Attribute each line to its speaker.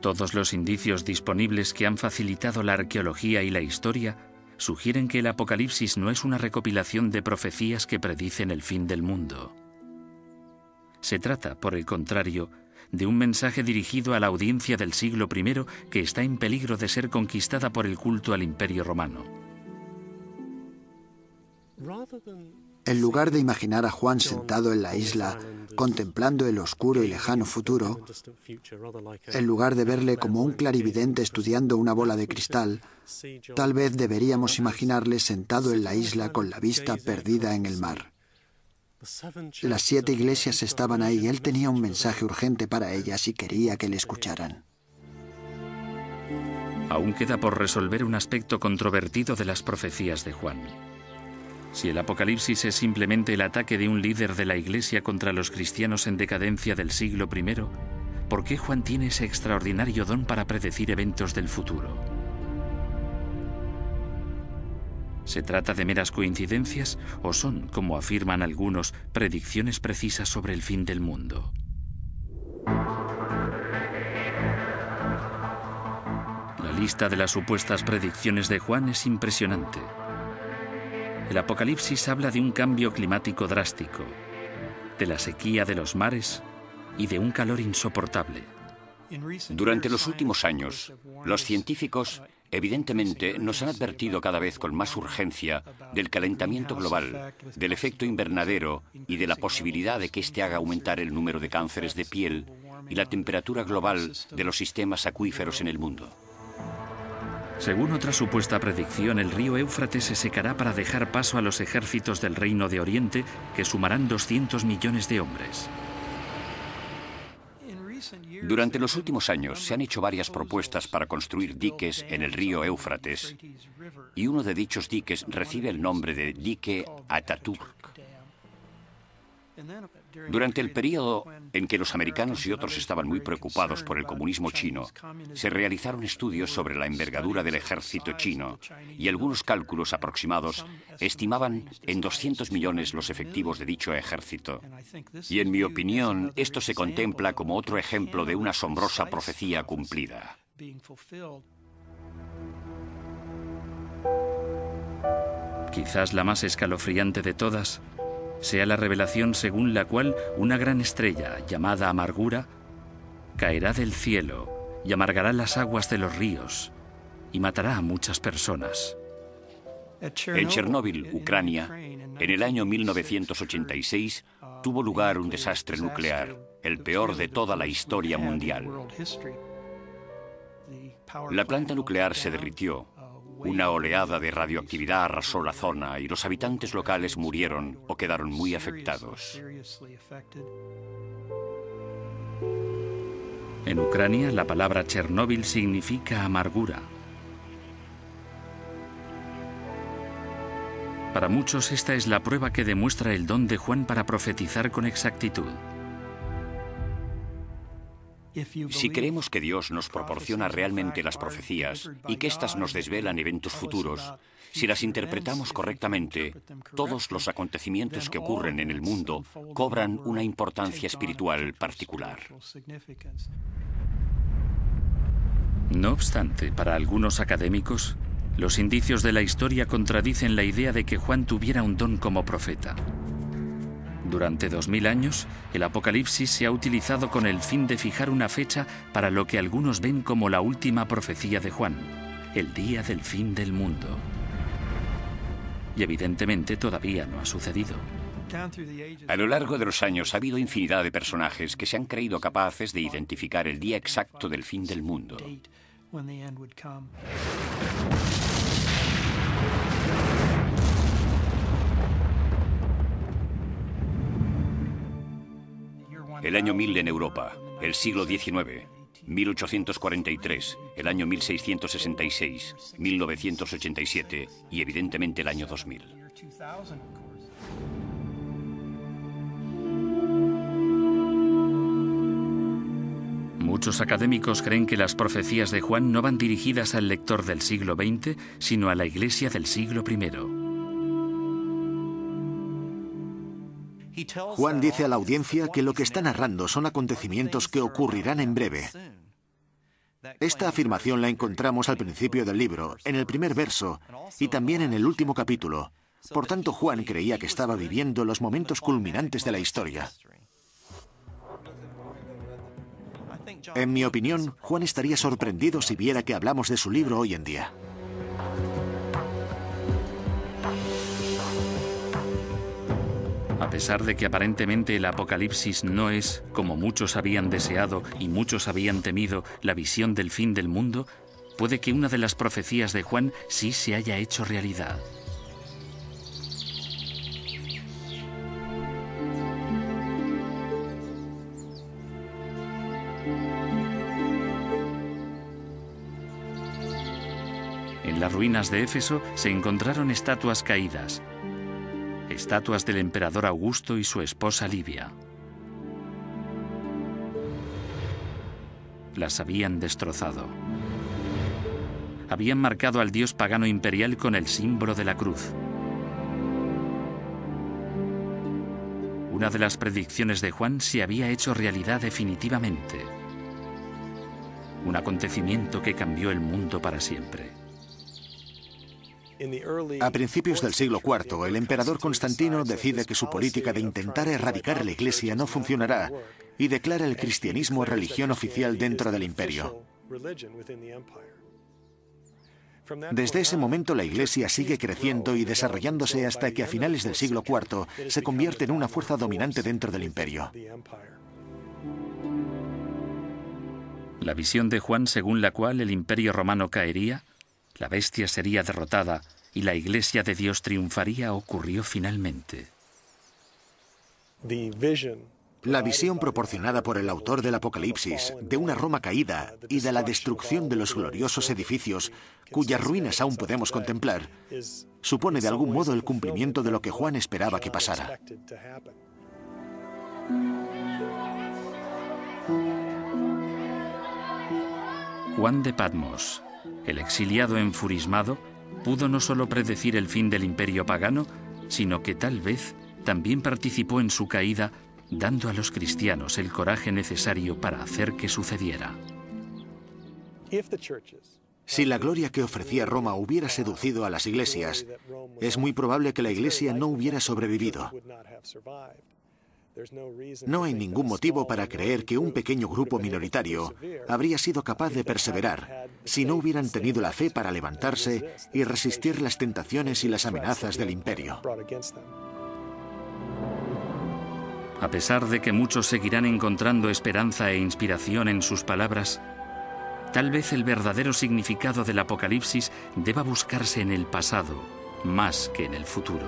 Speaker 1: Todos los indicios disponibles que han facilitado la arqueología y la historia sugieren que el Apocalipsis no es una recopilación de profecías que predicen el fin del mundo. Se trata, por el contrario, de un mensaje dirigido a la audiencia del siglo I que está en peligro de ser conquistada por el culto al Imperio Romano.
Speaker 2: En lugar de imaginar a Juan sentado en la isla, contemplando el oscuro y lejano futuro, en lugar de verle como un clarividente estudiando una bola de cristal, tal vez deberíamos imaginarle sentado en la isla con la vista perdida en el mar. Las 7 iglesias estaban ahí y él tenía un mensaje urgente para ellas y quería que le escucharan.
Speaker 1: Aún queda por resolver un aspecto controvertido de las profecías de Juan. Si el Apocalipsis es simplemente el ataque de un líder de la Iglesia contra los cristianos en decadencia del siglo I, ¿por qué Juan tiene ese extraordinario don para predecir eventos del futuro? ¿Se trata de meras coincidencias o son, como afirman algunos, predicciones precisas sobre el fin del mundo? La lista de las supuestas predicciones de Juan es impresionante. El Apocalipsis habla de un cambio climático drástico, de la sequía de los mares y de un calor insoportable.
Speaker 3: Durante los últimos años, los científicos evidentemente nos han advertido cada vez con más urgencia del calentamiento global, del efecto invernadero y de la posibilidad de que éste haga aumentar el número de cánceres de piel y la temperatura global de los sistemas acuíferos en el mundo.
Speaker 1: Según otra supuesta predicción, el río Éufrates se secará para dejar paso a los ejércitos del Reino de Oriente, que sumarán 200 millones de hombres.
Speaker 3: Durante los últimos años se han hecho varias propuestas para construir diques en el río Éufrates, y uno de dichos diques recibe el nombre de Dique Ataturk. Durante el periodo en que los americanos y otros estaban muy preocupados por el comunismo chino, se realizaron estudios sobre la envergadura del ejército chino y algunos cálculos aproximados estimaban en 200 millones los efectivos de dicho ejército. Y en mi opinión, esto se contempla como otro ejemplo de una asombrosa profecía cumplida.
Speaker 1: Quizás la más escalofriante de todas sea la revelación según la cual una gran estrella, llamada Amargura, caerá del cielo y amargará las aguas de los ríos y matará a muchas personas.
Speaker 3: En Chernóbil, Ucrania, en el año 1986, tuvo lugar un desastre nuclear, el peor de toda la historia mundial. La planta nuclear se derritió. Una oleada de radioactividad arrasó la zona y los habitantes locales murieron o quedaron muy afectados.
Speaker 1: En Ucrania, la palabra Chernóbil significa amargura. Para muchos, esta es la prueba que demuestra el don de Juan para profetizar con exactitud.
Speaker 3: Si creemos que Dios nos proporciona realmente las profecías y que éstas nos desvelan eventos futuros, si las interpretamos correctamente, todos los acontecimientos que ocurren en el mundo cobran una importancia espiritual particular.
Speaker 1: No obstante, para algunos académicos, los indicios de la historia contradicen la idea de que Juan tuviera un don como profeta. Durante 2000 años, el Apocalipsis se ha utilizado con el fin de fijar una fecha para lo que algunos ven como la última profecía de Juan, el día del fin del mundo. Y evidentemente todavía no ha sucedido.
Speaker 3: A lo largo de los años ha habido infinidad de personajes que se han creído capaces de identificar el día exacto del fin del mundo. El año 1000 en Europa, el siglo XIX, 1843, el año 1666, 1987 y evidentemente el año 2000.
Speaker 1: Muchos académicos creen que las profecías de Juan no van dirigidas al lector del siglo XX, sino a la Iglesia del siglo I.
Speaker 4: Juan dice a la audiencia que lo que está narrando son acontecimientos que ocurrirán en breve. Esta afirmación la encontramos al principio del libro, en el primer verso, y también en el último capítulo. Por tanto, Juan creía que estaba viviendo los momentos culminantes de la historia. En mi opinión, Juan estaría sorprendido si viera que hablamos de su libro hoy en día.
Speaker 1: A pesar de que aparentemente el Apocalipsis no es, como muchos habían deseado y muchos habían temido, la visión del fin del mundo, puede que una de las profecías de Juan sí se haya hecho realidad. En las ruinas de Éfeso se encontraron estatuas caídas, estatuas del emperador Augusto y su esposa Livia. Las habían destrozado. Habían marcado al dios pagano imperial con el símbolo de la cruz. Una de las predicciones de Juan se había hecho realidad definitivamente. Un acontecimiento que cambió el mundo para siempre.
Speaker 4: A principios del siglo IV, el emperador Constantino decide que su política de intentar erradicar la Iglesia no funcionará y declara el cristianismo religión oficial dentro del imperio. Desde ese momento la Iglesia sigue creciendo y desarrollándose hasta que a finales del siglo IV se convierte en una fuerza dominante dentro del imperio.
Speaker 1: La visión de Juan según la cual el imperio romano caería, la bestia sería derrotada y la Iglesia de Dios triunfaría ocurrió finalmente.
Speaker 4: La visión proporcionada por el autor del Apocalipsis de una Roma caída y de la destrucción de los gloriosos edificios, cuyas ruinas aún podemos contemplar, supone de algún modo el cumplimiento de lo que Juan esperaba que pasara.
Speaker 1: Juan de Patmos, el exiliado enfurismado, pudo no solo predecir el fin del imperio pagano, sino que tal vez también participó en su caída, dando a los cristianos el coraje necesario para hacer que sucediera.
Speaker 4: Si la gloria que ofrecía Roma hubiera seducido a las iglesias, es muy probable que la Iglesia no hubiera sobrevivido. No hay ningún motivo para creer que un pequeño grupo minoritario habría sido capaz de perseverar si no hubieran tenido la fe para levantarse y resistir las tentaciones y las amenazas del imperio.
Speaker 1: A pesar de que muchos seguirán encontrando esperanza e inspiración en sus palabras, tal vez el verdadero significado del Apocalipsis deba buscarse en el pasado más que en el futuro.